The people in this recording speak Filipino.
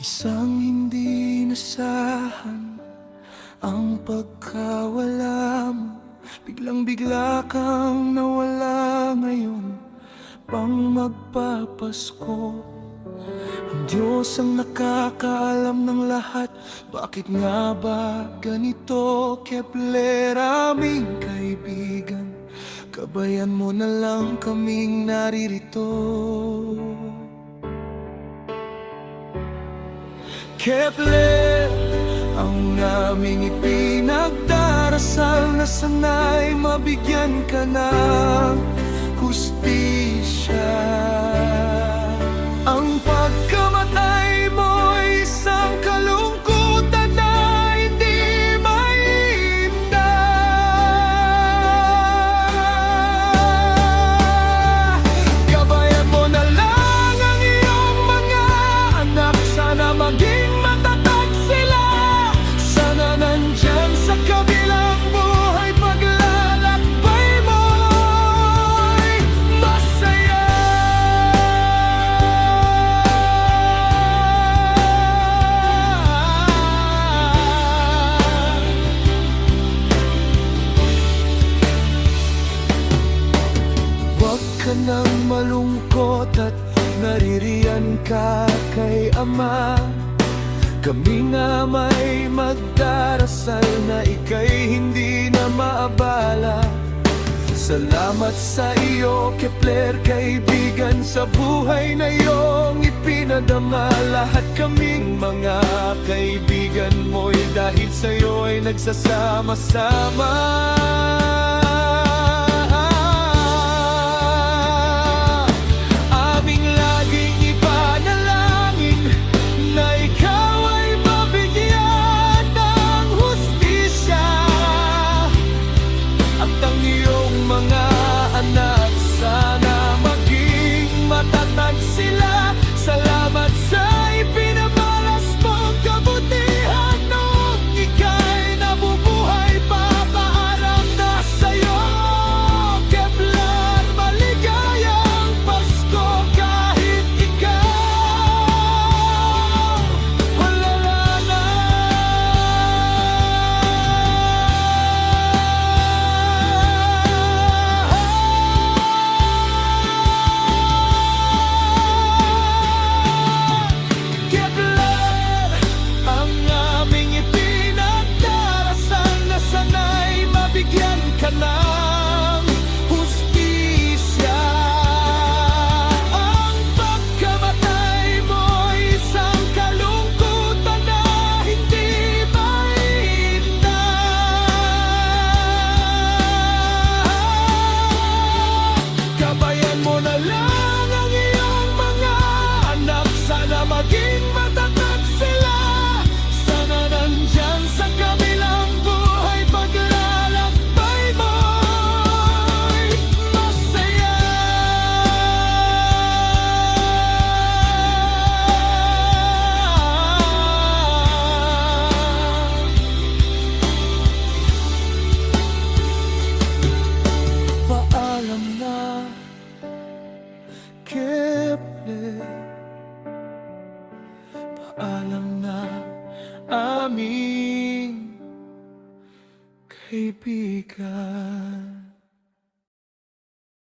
Isang hindi nasahan ang pagkawala mo. Biglang-bigla kang nawala ngayon pang magpapasko. Ang Diyos ang nakakaalam ng lahat. Bakit nga ba ganito, Kepler, aming kaibigan? Gabayan mo na lang kaming naririto. Kepler, ang aming ipinagdarasal na sana'y mabigyan ka ng hustisya. Ang pagkamatay mo'y isang kalungkutan na hindi mainda. Gabayan mo na lang ang iyong mga anak, sana maging matatag sila. Sana nandyan sa kabilang buhay, paglalakbay mo'y masaya. Huwag ka nang malungkot at naririyan ka kay Ama. Kami nga may magdarasal na ika'y hindi na maabala. Salamat sa iyo, Kepler, kaibigan, sa buhay na iyong ipinadama. Lahat kaming mga kaibigan mo'y dahil sa'yo ay nagsasama-sama. Aming laging ipanalangin na ikaw ay mabigyan ng hustisya, at ang iyong mga anak sana maging matatag sila. Salamat sa ipinamalas mong kabutihan nung ika'y nabubuhay pa. Paalam na sa'yo, Kepler, maligayang Pasko. Kahit ikaw wala na. Kepler, ang aming ipinagdarasal na sana'y mabigyan ka ng hustisya. Ang pagkamatay mo'y isang kalungkutan na hindi mainda. Gabayan mo na lang ang iyong mga anak, sana maging matatag sila. Sana nandyan sa kabilang buhay, paglalakbay mo'y masaya. Paalam na, Kepler. Paalam na, aming kaibigan.